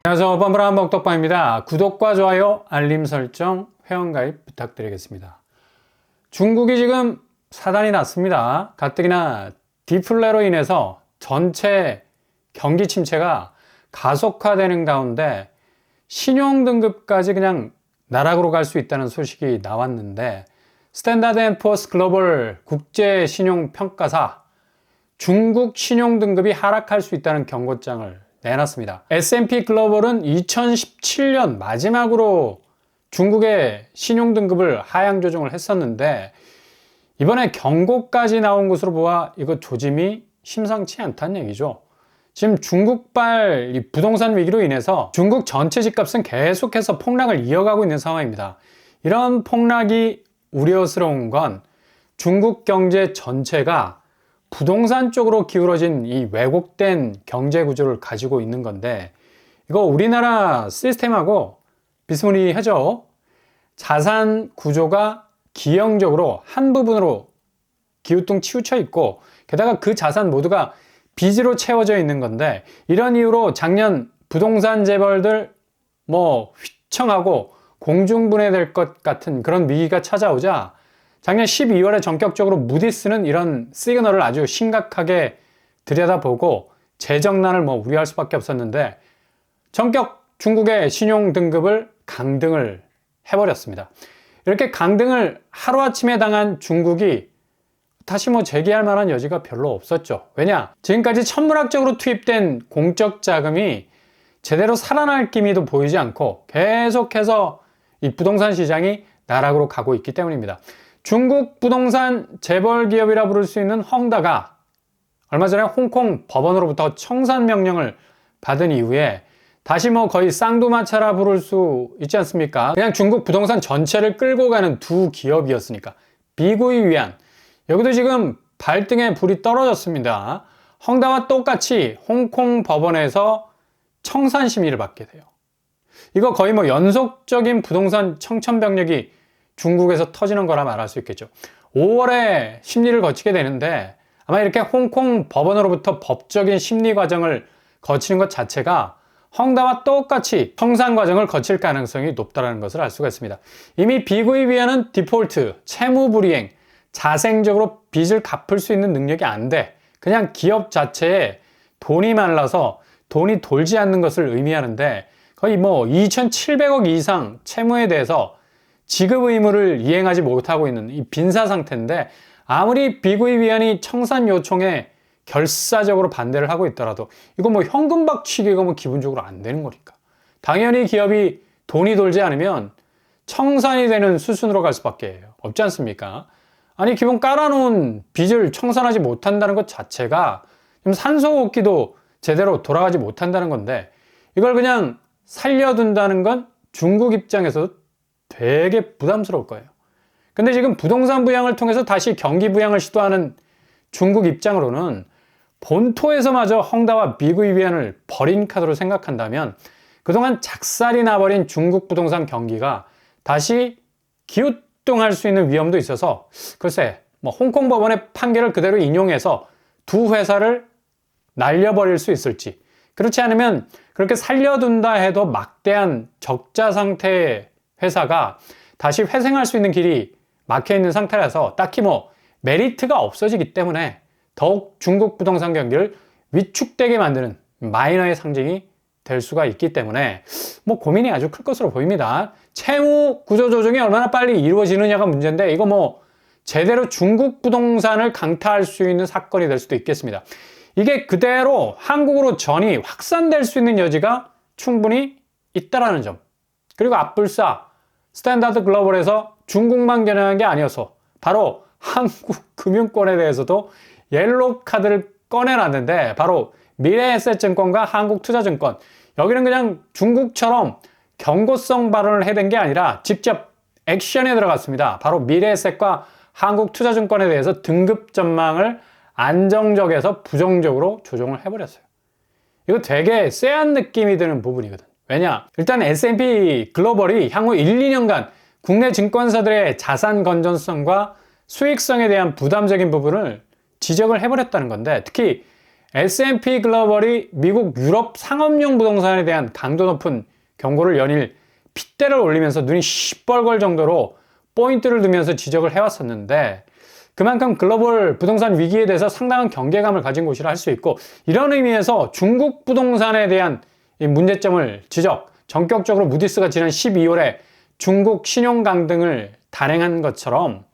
안녕하세요. 뻔뻔한 먹덕방입니다. 구독과 좋아요, 알림 설정, 회원가입 부탁드리겠습니다. 중국이 지금 사단이 났습니다. 가뜩이나 디플레로 인해서 전체 경기 침체가 가속화되는 가운데 신용등급까지 그냥 나락으로 갈 수 있다는 소식이 나왔는데, 스탠다드 앤 푸어스 글로벌 국제신용평가사 중국 신용등급이 하락할 수 있다는 경고장을 내놨습니다. S&P 글로벌은 2017년 마지막으로 중국의 신용등급을 하향 조정을 했었는데, 이번에 경고까지 나온 것으로 보아 이거 조짐이 심상치 않다는 얘기죠. 지금 중국발 이 부동산 위기로 인해서 중국 전체 집값은 계속해서 폭락을 이어가고 있는 상황입니다. 이런 폭락이 우려스러운 건 중국 경제 전체가 부동산 쪽으로 기울어진 이 왜곡된 경제 구조를 가지고 있는 건데, 이거 우리나라 시스템하고 비스무리하죠. 자산 구조가 기형적으로 한 부분으로 기우뚱 치우쳐 있고, 게다가 그 자산 모두가 빚으로 채워져 있는 건데, 이런 이유로 작년 부동산 재벌들 휘청하고 공중분해될 것 같은 그런 위기가 찾아오자 작년 12월에 전격적으로 무디스는 이런 시그널을 아주 심각하게 들여다보고 재정난을 우려할 수밖에 없었는데, 전격 중국의 신용등급을 강등을 해버렸습니다. 이렇게 강등을 하루아침에 당한 중국이 다시 재기할 만한 여지가 별로 없었죠. 왜냐? 지금까지 천문학적으로 투입된 공적 자금이 제대로 살아날 기미도 보이지 않고 계속해서 이 부동산 시장이 나락으로 가고 있기 때문입니다. 중국 부동산 재벌 기업이라 부를 수 있는 헝다가 얼마 전에 홍콩 법원으로부터 청산 명령을 받은 이후에 다시 거의 쌍두마차라 부를 수 있지 않습니까? 그냥 중국 부동산 전체를 끌고 가는 두 기업이었으니까. 비구이 위안, 여기도 지금 발등에 불이 떨어졌습니다. 헝다와 똑같이 홍콩 법원에서 청산 심의를 받게 돼요. 이거 거의 연속적인 부동산 청천벽력이 중국에서 터지는 거라 말할 수 있겠죠. 5월에 심리를 거치게 되는데, 아마 이렇게 홍콩 법원으로부터 법적인 심리 과정을 거치는 것 자체가 헝다와 똑같이 청산 과정을 거칠 가능성이 높다는 것을 알 수가 있습니다. 이미 비구이 위안은 디폴트, 채무 불이행, 자생적으로 빚을 갚을 수 있는 능력이 안 돼. 그냥 기업 자체에 돈이 말라서 돈이 돌지 않는 것을 의미하는데, 거의 2,700억 이상 채무에 대해서 지급 의무를 이행하지 못하고 있는 이 빈사 상태인데, 아무리 비구이 위안이 청산 요청에 결사적으로 반대를 하고 있더라도 이거 현금 박치기가 기본적으로 안 되는 거니까. 당연히 기업이 돈이 돌지 않으면 청산이 되는 수순으로 갈 수밖에 없지 않습니까? 아니, 기본 깔아놓은 빚을 청산하지 못한다는 것 자체가 산소호흡기도 제대로 돌아가지 못한다는 건데, 이걸 그냥 살려둔다는 건 중국 입장에서 되게 부담스러울 거예요. 근데 지금 부동산 부양을 통해서 다시 경기 부양을 시도하는 중국 입장으로는 본토에서마저 헝다와 비구이 위안을 버린 카드로 생각한다면, 그동안 작살이 나버린 중국 부동산 경기가 다시 기우뚱할 수 있는 위험도 있어서, 글쎄 홍콩 법원의 판결을 그대로 인용해서 두 회사를 날려버릴 수 있을지, 그렇지 않으면 그렇게 살려둔다 해도 막대한 적자 상태의 회사가 다시 회생할 수 있는 길이 막혀있는 상태라서 딱히 메리트가 없어지기 때문에 더욱 중국 부동산 경기를 위축되게 만드는 마이너의 상징이 될 수가 있기 때문에 고민이 아주 클 것으로 보입니다. 채무 구조 조정이 얼마나 빨리 이루어지느냐가 문제인데, 이거 제대로 중국 부동산을 강타할 수 있는 사건이 될 수도 있겠습니다. 이게 그대로 한국으로 전이 확산될 수 있는 여지가 충분히 있다라는 점. 그리고 앞불사 스탠다드 글로벌에서 중국만 겨냥한 게 아니어서 바로 한국 금융권에 대해서도 옐로우 카드를 꺼내놨는데, 바로 미래에셋증권과 한국투자증권, 여기는 그냥 중국처럼 경고성 발언을 해댄 게 아니라 직접 액션에 들어갔습니다. 바로 미래에셋과 한국투자증권에 대해서 등급 전망을 안정적에서 부정적으로 조정을 해버렸어요. 이거 되게 쎄한 느낌이 드는 부분이거든. 왜냐? 일단 S&P 글로벌이 향후 1, 2년간 국내 증권사들의 자산 건전성과 수익성에 대한 부담적인 부분을 지적을 해버렸다는 건데, 특히 S&P 글로벌이 미국 유럽 상업용 부동산에 대한 강도 높은 경고를 연일 핏대를 올리면서 눈이 시뻘걸 정도로 포인트를 두면서 지적을 해왔었는데, 그만큼 글로벌 부동산 위기에 대해서 상당한 경계감을 가진 곳이라 할 수 있고, 이런 의미에서 중국 부동산에 대한 이 문제점을 지적, 전격적으로 무디스가 지난 12월에 중국 신용 강등을 단행한 것처럼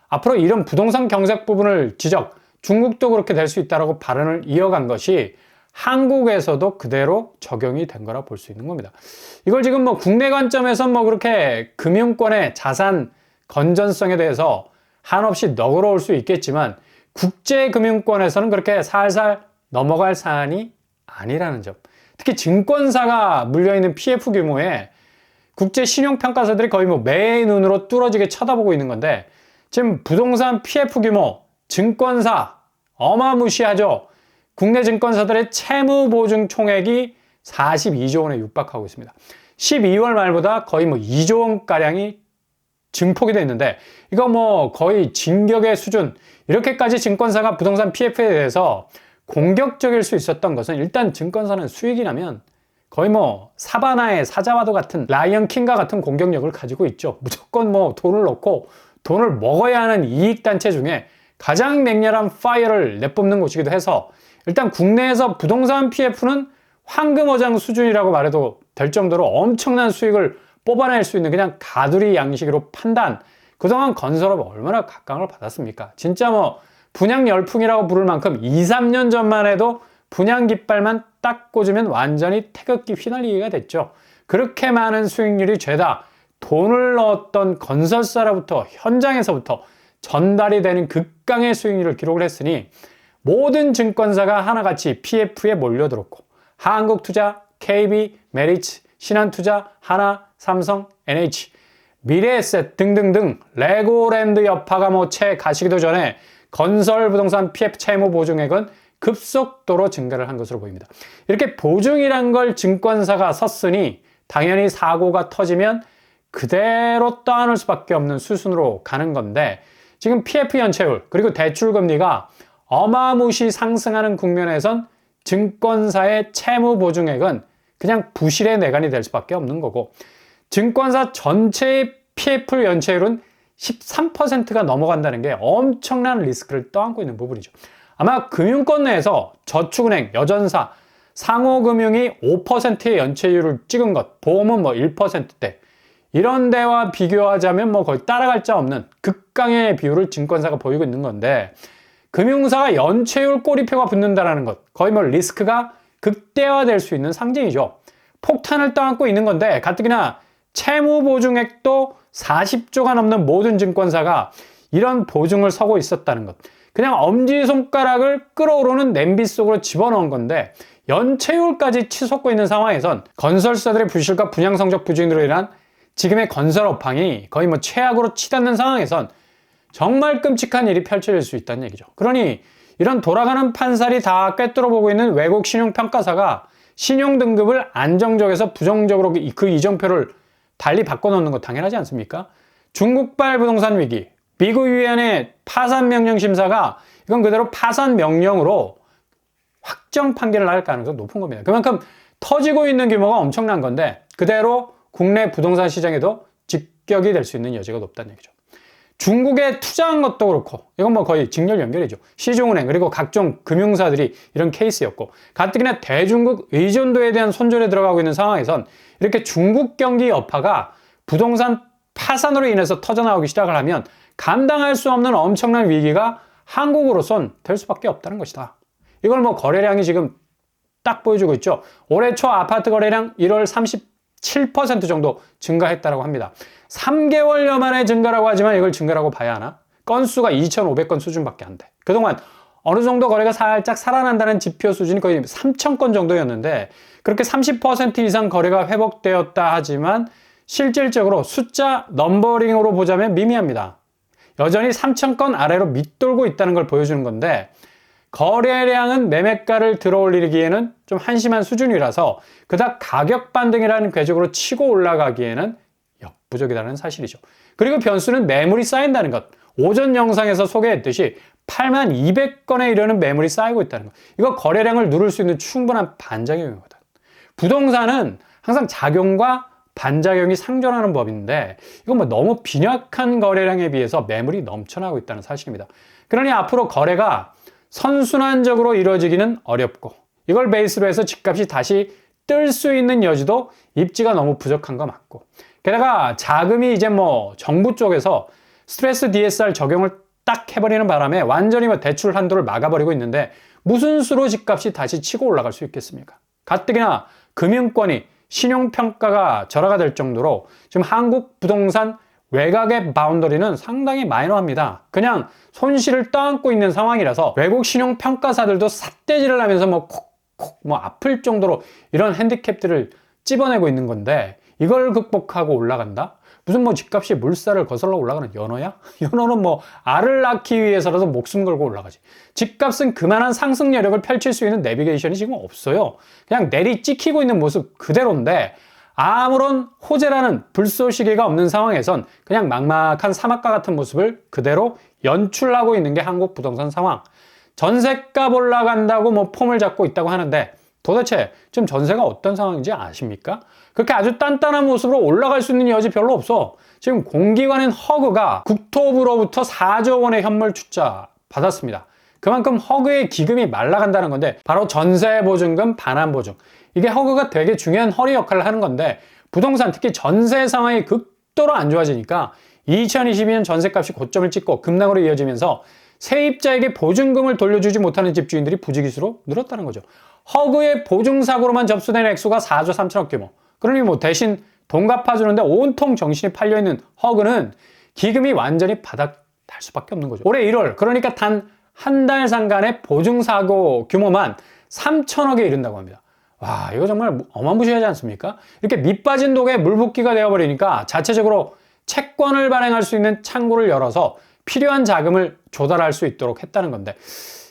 앞으로 이런 부동산 경색 부분을 지적, 중국도 그렇게 될 수 있다라고 발언을 이어간 것이 한국에서도 그대로 적용이 된 거라 볼 수 있는 겁니다. 이걸 지금 뭐 국내 관점에서 뭐 그렇게 금융권의 자산 건전성에 대해서 한없이 너그러울 수 있겠지만, 국제 금융권에서는 그렇게 살살 넘어갈 사안이 아니라는 점. 특히 증권사가 물려있는 PF 규모에 국제 신용평가사들이 거의 뭐 매의 눈으로 뚫어지게 쳐다보고 있는 건데, 지금 부동산 PF 규모, 증권사 어마무시하죠. 국내 증권사들의 채무 보증 총액이 42조 원에 육박하고 있습니다. 12월 말보다 거의 뭐 2조 원가량이 증폭이 됐는데, 이거 뭐 거의 진격의 수준. 이렇게까지 증권사가 부동산 PF에 대해서 공격적일 수 있었던 것은, 일단 증권사는 수익이 나면 거의 뭐 사바나의 사자와도 같은, 라이언 킹과 같은 공격력을 가지고 있죠. 무조건 뭐 돈을 넣고 돈을 먹어야 하는 이익단체 중에 가장 맹렬한 파이어를 내뿜는 곳이기도 해서, 일단 국내에서 부동산 PF는 황금어장 수준이라고 말해도 될 정도로 엄청난 수익을 뽑아낼 수 있는 그냥 가두리 양식으로 판단. 그동안 건설업이 얼마나 각광을 받았습니까? 진짜 뭐 분양 열풍이라고 부를 만큼 2, 3년 전만 해도 분양 깃발만 딱 꽂으면 완전히 태극기 휘날리기가 됐죠. 그렇게 많은 수익률이 죄다 돈을 넣었던 건설사로부터, 현장에서부터 전달이 되는 극강의 수익률을 기록을 했으니, 모든 증권사가 하나같이 PF에 몰려들었고, 한국투자, KB, 메리츠, 신한투자, 하나, 삼성, NH, 미래에셋 등등등 레고랜드 여파가 뭐 채 가시기도 전에 건설 부동산 PF 채무 보증액은 급속도로 증가를 한 것으로 보입니다. 이렇게 보증이란 걸 증권사가 섰으니 당연히 사고가 터지면 그대로 떠안을 수밖에 없는 수순으로 가는 건데, 지금 PF 연체율 그리고 대출 금리가 어마무시 상승하는 국면에선 증권사의 채무 보증액은 그냥 부실의 내관이 될 수밖에 없는 거고, 증권사 전체의 PF 연체율은 13%가 넘어간다는 게 엄청난 리스크를 떠안고 있는 부분이죠. 아마 금융권 내에서 저축은행, 여전사, 상호금융이 5%의 연체율을 찍은 것, 보험은 뭐 1%대, 이런 데와 비교하자면 뭐 거의 따라갈 자 없는 극강의 비율을 증권사가 보이고 있는 건데, 금융사가 연체율 꼬리표가 붙는다는 것, 거의 뭐 리스크가 극대화될 수 있는 상징이죠. 폭탄을 떠안고 있는 건데, 가뜩이나 채무 보증액도 40조가 넘는 모든 증권사가 이런 보증을 서고 있었다는 것. 그냥 엄지손가락을 끓어오르는 냄비 속으로 집어넣은 건데, 연체율까지 치솟고 있는 상황에선 건설사들의 부실과 분양 성적 부진으로 인한 지금의 건설 업황이 거의 뭐 최악으로 치닫는 상황에선 정말 끔찍한 일이 펼쳐질 수 있다는 얘기죠. 그러니 이런 돌아가는 판살이 다 꿰뚫어보고 있는 외국 신용평가사가 신용 등급을 안정적에서 부정적으로 그 이정표를 달리 바꿔놓는 거 당연하지 않습니까? 중국발 부동산 위기, 미국 위안의 파산 명령 심사가 이건 그대로 파산 명령으로 확정 판결을 할 가능성이 높은 겁니다. 그만큼 터지고 있는 규모가 엄청난 건데, 그대로 국내 부동산 시장에도 직격이 될 수 있는 여지가 높다는 얘기죠. 중국에 투자한 것도 그렇고, 이건 뭐 거의 직렬 연결이죠. 시중은행 그리고 각종 금융사들이 이런 케이스였고, 가뜩이나 대중국 의존도에 대한 손절에 들어가고 있는 상황에선 이렇게 중국 경기 여파가 부동산 파산으로 인해서 터져나오기 시작을 하면 감당할 수 없는 엄청난 위기가 한국으로선 될 수밖에 없다는 것이다. 이걸 뭐 거래량이 지금 딱 보여주고 있죠. 올해 초 아파트 거래량 1월 37% 정도 증가했다고 합니다. 3개월여 만에 증가라고 하지만 이걸 증가라고 봐야 하나? 건수가 2,500건 수준밖에 안 돼. 그동안 어느 정도 거래가 살짝 살아난다는 지표 수준이 거의 3,000건 정도였는데, 그렇게 30% 이상 거래가 회복되었다 하지만 실질적으로 숫자 넘버링으로 보자면 미미합니다. 여전히 3,000건 아래로 밑돌고 있다는 걸 보여주는 건데, 거래량은 매매가를 들어올리기에는 좀 한심한 수준이라서 그닥 가격 반등이라는 궤적으로 치고 올라가기에는 역부족이라는 사실이죠. 그리고 변수는 매물이 쌓인다는 것. 오전 영상에서 소개했듯이 8만 200건에 이르는 매물이 쌓이고 있다는 거. 이거 거래량을 누를 수 있는 충분한 반작용이거든. 부동산은 항상 작용과 반작용이 상존하는 법인데 이건 뭐 너무 빈약한 거래량에 비해서 매물이 넘쳐나고 있다는 사실입니다. 그러니 앞으로 거래가 선순환적으로 이루어지기는 어렵고 이걸 베이스로 해서 집값이 다시 뜰 수 있는 여지도 입지가 너무 부족한 거 맞고, 게다가 자금이 이제 뭐 정부 쪽에서 스트레스 DSR 적용을 딱 해버리는 바람에 완전히 뭐 대출 한도를 막아버리고 있는데 무슨 수로 집값이 다시 치고 올라갈 수 있겠습니까? 가뜩이나 금융권이 신용평가가 절하가 될 정도로 지금 한국 부동산 외곽의 바운더리는 상당히 마이너합니다. 그냥 손실을 떠안고 있는 상황이라서 외국 신용평가사들도 삿대질을 하면서 뭐 콕콕 뭐 아플 정도로 이런 핸디캡들을 찝어내고 있는 건데, 이걸 극복하고 올라간다? 무슨 뭐 집값이 물살을 거슬러 올라가는 연어야? 연어는 뭐 알을 낳기 위해서라도 목숨 걸고 올라가지. 집값은 그만한 상승 여력을 펼칠 수 있는 내비게이션이 지금 없어요. 그냥 내리 찍히고 있는 모습 그대로인데 아무런 호재라는 불쏘시개가 없는 상황에선 그냥 막막한 사막과 같은 모습을 그대로 연출하고 있는 게 한국 부동산 상황. 전셋값 올라간다고 뭐 폼을 잡고 있다고 하는데 도대체 지금 전세가 어떤 상황인지 아십니까? 그렇게 아주 단단한 모습으로 올라갈 수 있는 여지 별로 없어. 지금 공기관인 허그가 국토부로부터 4조 원의 현물 투자 받았습니다. 그만큼 허그의 기금이 말라간다는 건데, 바로 전세보증금 반환보증. 이게 허그가 되게 중요한 허리 역할을 하는 건데, 부동산 특히 전세 상황이 극도로 안 좋아지니까 2022년 전세값이 고점을 찍고 급락으로 이어지면서 세입자에게 보증금을 돌려주지 못하는 집주인들이 부지기수로 늘었다는 거죠. 허그의 보증사고로만 접수된 액수가 4조 3천억 규모. 그러니 뭐 대신 돈 갚아주는데 온통 정신이 팔려있는 허그는 기금이 완전히 바닥 달 수밖에 없는 거죠. 올해 1월, 그러니까 단 한 달 상간의 보증사고 규모만 3천억에 이른다고 합니다. 와, 이거 정말 어마무시하지 않습니까? 이렇게 밑빠진 독에 물붓기가 되어버리니까 자체적으로 채권을 발행할 수 있는 창구를 열어서 필요한 자금을 조달할 수 있도록 했다는 건데,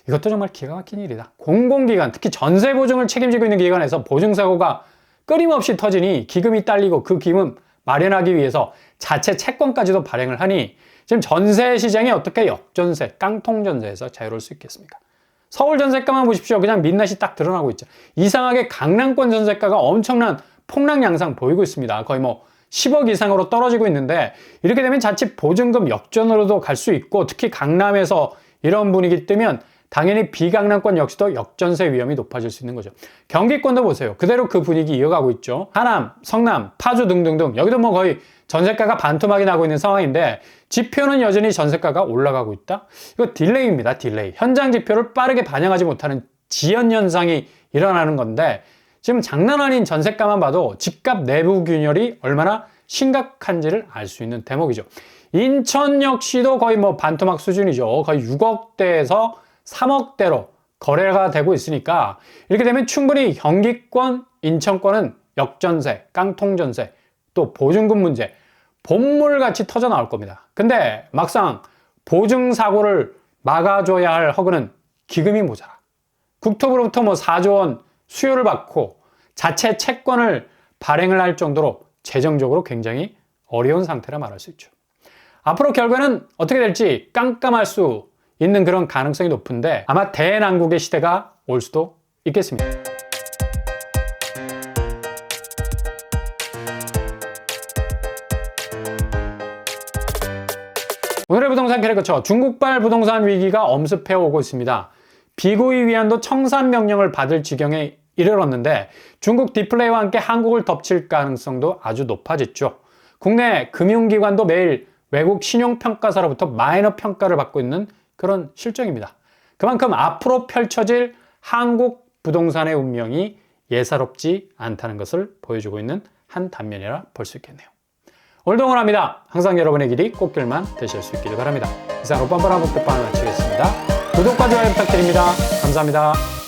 이것도 정말 기가 막힌 일이다. 공공기관, 특히 전세보증을 책임지고 있는 기관에서 보증사고가 끊임없이 터지니 기금이 딸리고 그 기금 마련하기 위해서 자체 채권까지도 발행을 하니 지금 전세 시장이 어떻게 역전세, 깡통전세에서 자유로울 수 있겠습니까? 서울 전세가만 보십시오. 그냥 민낯이 딱 드러나고 있죠. 이상하게 강남권 전세가가 엄청난 폭락 양상 보이고 있습니다. 거의 뭐 10억 이상으로 떨어지고 있는데, 이렇게 되면 자칫 보증금 역전으로도 갈 수 있고, 특히 강남에서 이런 분위기 뜨면 당연히 비강남권 역시도 역전세 위험이 높아질 수 있는 거죠. 경기권도 보세요. 그대로 그 분위기 이어가고 있죠. 하남, 성남, 파주 등등등 여기도 뭐 거의 전세가가 반토막이 나고 있는 상황인데 지표는 여전히 전세가가 올라가고 있다? 이거 딜레이입니다. 딜레이. 현장 지표를 빠르게 반영하지 못하는 지연 현상이 일어나는 건데, 지금 장난 아닌 전세가만 봐도 집값 내부 균열이 얼마나 심각한지를 알 수 있는 대목이죠. 인천 역시도 거의 뭐 반토막 수준이죠. 거의 6억대에서 3억대로 거래가 되고 있으니까 이렇게 되면 충분히 경기권, 인천권은 역전세, 깡통전세, 또 보증금 문제, 본물같이 터져 나올 겁니다. 근데 막상 보증사고를 막아줘야 할 허그는 기금이 모자라. 국토부로부터 뭐 4조 원 수요를 받고 자체 채권을 발행을 할 정도로 재정적으로 굉장히 어려운 상태라 말할 수 있죠. 앞으로 결과는 어떻게 될지 깜깜할 수 있는 그런 가능성이 높은데 아마 대난국의 시대가 올 수도 있겠습니다. 오늘의 부동산 캐릭터처, 중국발 부동산 위기가 엄습해 오고 있습니다. 비구이 위안도 청산 명령을 받을 지경에 이르렀는데 중국 디플레이와 함께 한국을 덮칠 가능성도 아주 높아졌죠. 국내 금융기관도 매일 외국 신용평가사로부터 마이너 평가를 받고 있는 그런 실정입니다. 그만큼 앞으로 펼쳐질 한국 부동산의 운명이 예사롭지 않다는 것을 보여주고 있는 한 단면이라 볼 수 있겠네요. 오늘도 응원합니다. 항상 여러분의 길이 꽃길만 되실 수 있기를 바랍니다. 이상 오빤바라 복덕방을 마치겠습니다. 구독과 좋아요 부탁드립니다. 감사합니다.